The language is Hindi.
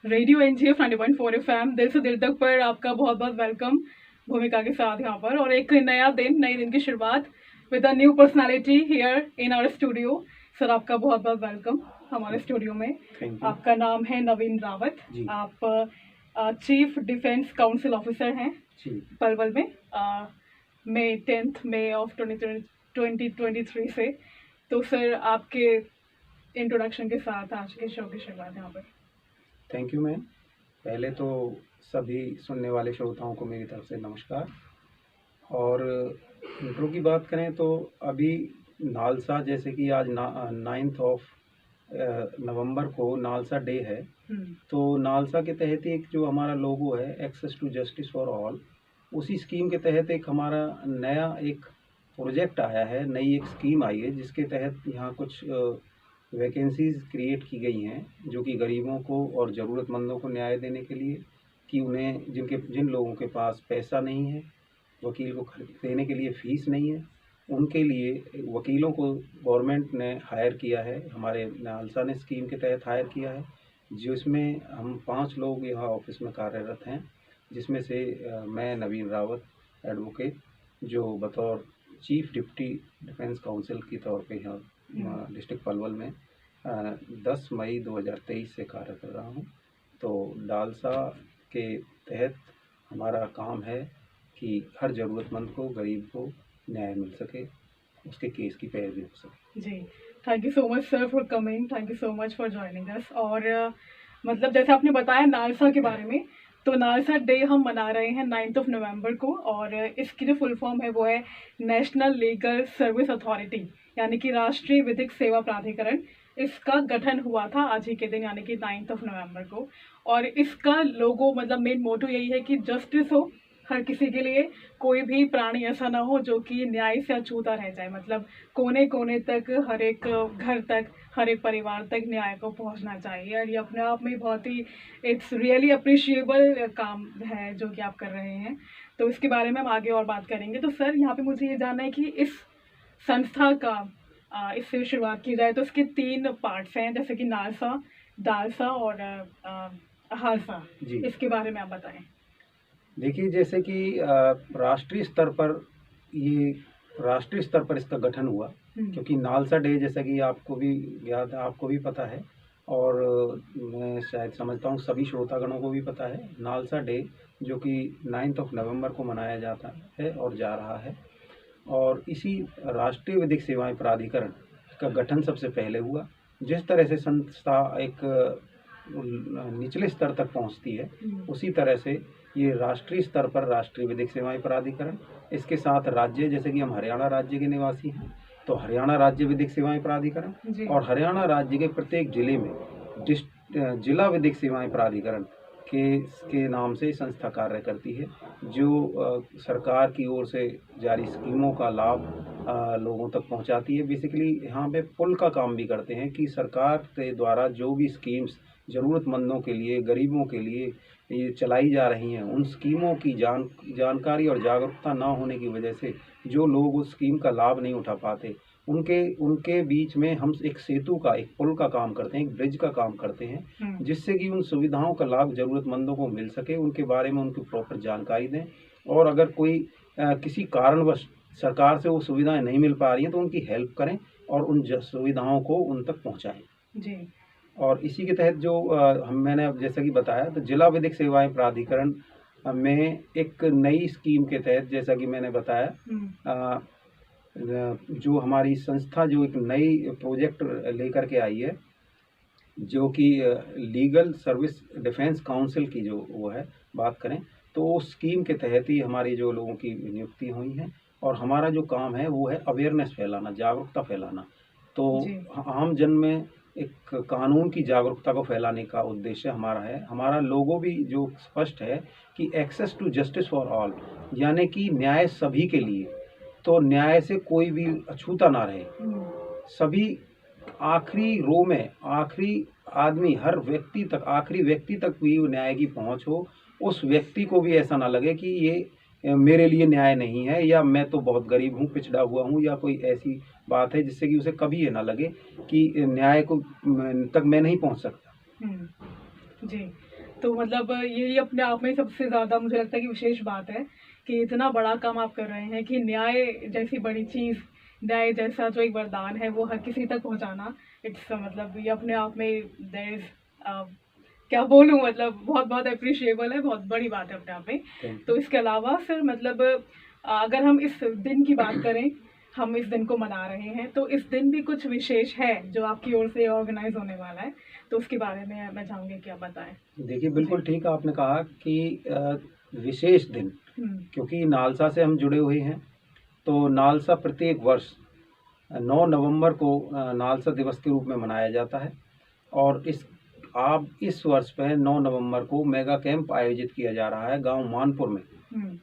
रेडियो NGF 90.4 FM दिल से दिल तक पर आपका बहुत बहुत वेलकम भूमिका के साथ यहाँ पर। और एक नए दिन की शुरुआत with a new personality here in our studio. Sir आपका बहुत बहुत वेलकम हमारे स्टूडियो में। आपका नाम है नवीन रावत। आप चीफ डिफेंस काउंसिल ऑफिसर हैं पलवल में मई 10 मई ऑफ 2023 से। तो सर आपके इंट्रोडक्शन के साथ आज के शो की शुरुआत यहाँ पर। Thank you ma'am. पहले तो सभी सुनने वाले श्रोताओं को मेरी तरफ से नमस्कार। और इंट्रो की बात करें तो अभी नालसा, जैसे कि आज 9 नवंबर को नालसा डे है, तो नालसा के तहत एक जो हमारा लोगो है access to justice for all, उसी स्कीम के तहत एक हमारा नया एक प्रोजेक्ट आया है, नई एक स्कीम आई है जिसके तहत यहाँ कुछ वैकेंसीज़ क्रिएट की गई हैं जो कि गरीबों को और ज़रूरतमंदों को न्याय देने के लिए, कि उन्हें जिन लोगों के पास पैसा नहीं है, वकील को देने के लिए फ़ीस नहीं है, उनके लिए वकीलों को गवर्नमेंट ने हायर किया है, हमारे नालसा ने स्कीम के तहत हायर किया है, जिसमें हम 5 लोग यहाँ ऑफिस में कार्यरत हैं, जिसमें से मैं नवीन रावत एडवोकेट, जो बतौर चीफ डिप्टी डिफेंस काउंसिल के तौर पे यहाँ डिस्ट्रिक्ट पलवल में 10 मई 2023 से कार्य कर रहा हूँ। तो नालसा के तहत हमारा काम है कि हर ज़रूरतमंद को, गरीब को न्याय मिल सके, उसके केस की पैरवी हो सके। जी, thank you so much sir for coming, thank you so much for joining us. और मतलब जैसे आपने बताया नालसा के बारे में, तो नालसा डे हम मना रहे हैं 9 नवंबर को, और इसकी जो फुल फॉर्म है वो है नेशनल लीगल सर्विस अथॉरिटी, यानी कि राष्ट्रीय विधिक सेवा प्राधिकरण। इसका गठन हुआ था आज ही के दिन, यानी कि 9 नवंबर को। और इसका लोगो मतलब मेन मोटो यही है कि जस्टिस हो हर किसी के लिए, कोई भी प्राणी ऐसा ना हो जो कि न्याय से अछूता रह जाए। मतलब कोने कोने तक, हर एक घर तक, हर एक परिवार तक न्याय को पहुंचना चाहिए। और ये अपने आप में बहुत ही इट्स रियली अप्रिशिएबल काम है जो कि आप कर रहे हैं। तो इसके बारे में हम आगे और बात करेंगे। तो सर यहाँ पे मुझे ये जानना है कि इस संस्था का इससे शुरुआत की जाए तो इसके 3 पार्ट्स हैं, जैसे कि नालसा, डालसा और हालसा। इसके बारे में आप बताएं। देखिए, जैसे कि राष्ट्रीय स्तर पर इसका गठन हुआ, क्योंकि नालसा डे, जैसा कि आपको भी याद है, आपको भी पता है, और मैं शायद समझता हूँ सभी श्रोतागणों को भी पता है, नालसा डे जो कि 9 नवंबर को मनाया जाता है और जा रहा है। और इसी राष्ट्रीय विधिक सेवाएं प्राधिकरण का गठन सबसे पहले हुआ। जिस तरह से संस्था एक निचले स्तर तक पहुंचती है, उसी तरह से ये राष्ट्रीय स्तर पर राष्ट्रीय विधिक सेवाएं प्राधिकरण, इसके साथ राज्य, जैसे कि हम हरियाणा राज्य के निवासी हैं, तो हरियाणा राज्य विधिक सेवाएं प्राधिकरण, और हरियाणा राज्य के प्रत्येक जिले में जिला विधिक सेवाएं प्राधिकरण के नाम से संस्था कार्य करती है, जो सरकार की ओर से जारी स्कीमों का लाभ लोगों तक पहुंचाती है। बेसिकली यहाँ पे पुल का काम भी करते हैं कि सरकार के द्वारा जो भी स्कीम्स ज़रूरतमंदों के लिए, गरीबों के लिए ये चलाई जा रही हैं, उन स्कीमों की जानकारी और जागरूकता ना होने की वजह से जो लोग उस स्कीम का लाभ नहीं उठा पाते, उनके बीच में हम एक सेतु का, एक पुल का काम करते हैं, एक ब्रिज का काम करते हैं, जिससे कि उन सुविधाओं का लाभ ज़रूरतमंदों को मिल सके, उनके बारे में उनको प्रॉपर जानकारी दें, और अगर कोई किसी कारणवश सरकार से वो सुविधाएं नहीं मिल पा रही हैं तो उनकी हेल्प करें और उन सुविधाओं को उन तक पहुँचाएँ जी। और इसी के तहत जो मैंने अब जैसा कि बताया, तो जिला विधिक सेवाएं प्राधिकरण में एक नई स्कीम के तहत, जैसा कि मैंने बताया, जो हमारी संस्था जो एक नई प्रोजेक्ट लेकर के आई है, जो कि लीगल सर्विस डिफेंस काउंसिल की जो वो है बात करें, तो उस स्कीम के तहत ही हमारी जो लोगों की नियुक्ति हुई है, और हमारा जो काम है वो है अवेयरनेस फैलाना, जागरूकता फैलाना। तो आम जन में एक कानून की जागरूकता को फैलाने का उद्देश्य हमारा है। हमारा लोगो भी जो स्पष्ट है कि access to justice for all, यानी कि न्याय सभी के लिए, तो न्याय से कोई भी अछूता ना रहे, सभी आखिरी रो में, आखिरी आदमी, हर व्यक्ति तक, आखिरी व्यक्ति तक भी न्याय की पहुंच हो, उस व्यक्ति को भी ऐसा ना लगे कि ये मेरे लिए न्याय नहीं है, या मैं तो बहुत गरीब हूँ, पिछड़ा हुआ हूँ, या कोई ऐसी बात है जिससे कि उसे कभी ये ना लगे कि न्याय को तक मैं नहीं पहुँच सकता। जी, तो मतलब यही अपने आप में सबसे ज़्यादा मुझे लगता है कि विशेष बात है कि इतना बड़ा काम आप कर रहे हैं कि न्याय जैसी बड़ी चीज़, न्याय जैसा जो एक वरदान है वो हर किसी तक पहुंचाना, इट्स मतलब ये अपने आप में देयर इज क्या बोलूँ, मतलब बहुत बहुत अप्रिशिएबल है, बहुत बड़ी बात है अपने आप में। तो इसके अलावा फिर मतलब अगर हम इस दिन की बात करें, हम इस दिन को मना रहे हैं, तो इस दिन भी कुछ विशेष है जो आपकी ओर से ऑर्गेनाइज होने वाला है, तो उसके बारे में मैं चाहूँगी कि आप बताएं। देखिए बिल्कुल ठीक आपने कहा कि विशेष दिन, क्योंकि नालसा से हम जुड़े हुए हैं, तो नालसा प्रत्येक वर्ष 9 नवंबर को नालसा दिवस के रूप में मनाया जाता है। और इस वर्ष पे 9 नवंबर को मेगा कैंप आयोजित किया जा रहा है गांव मानपुर में।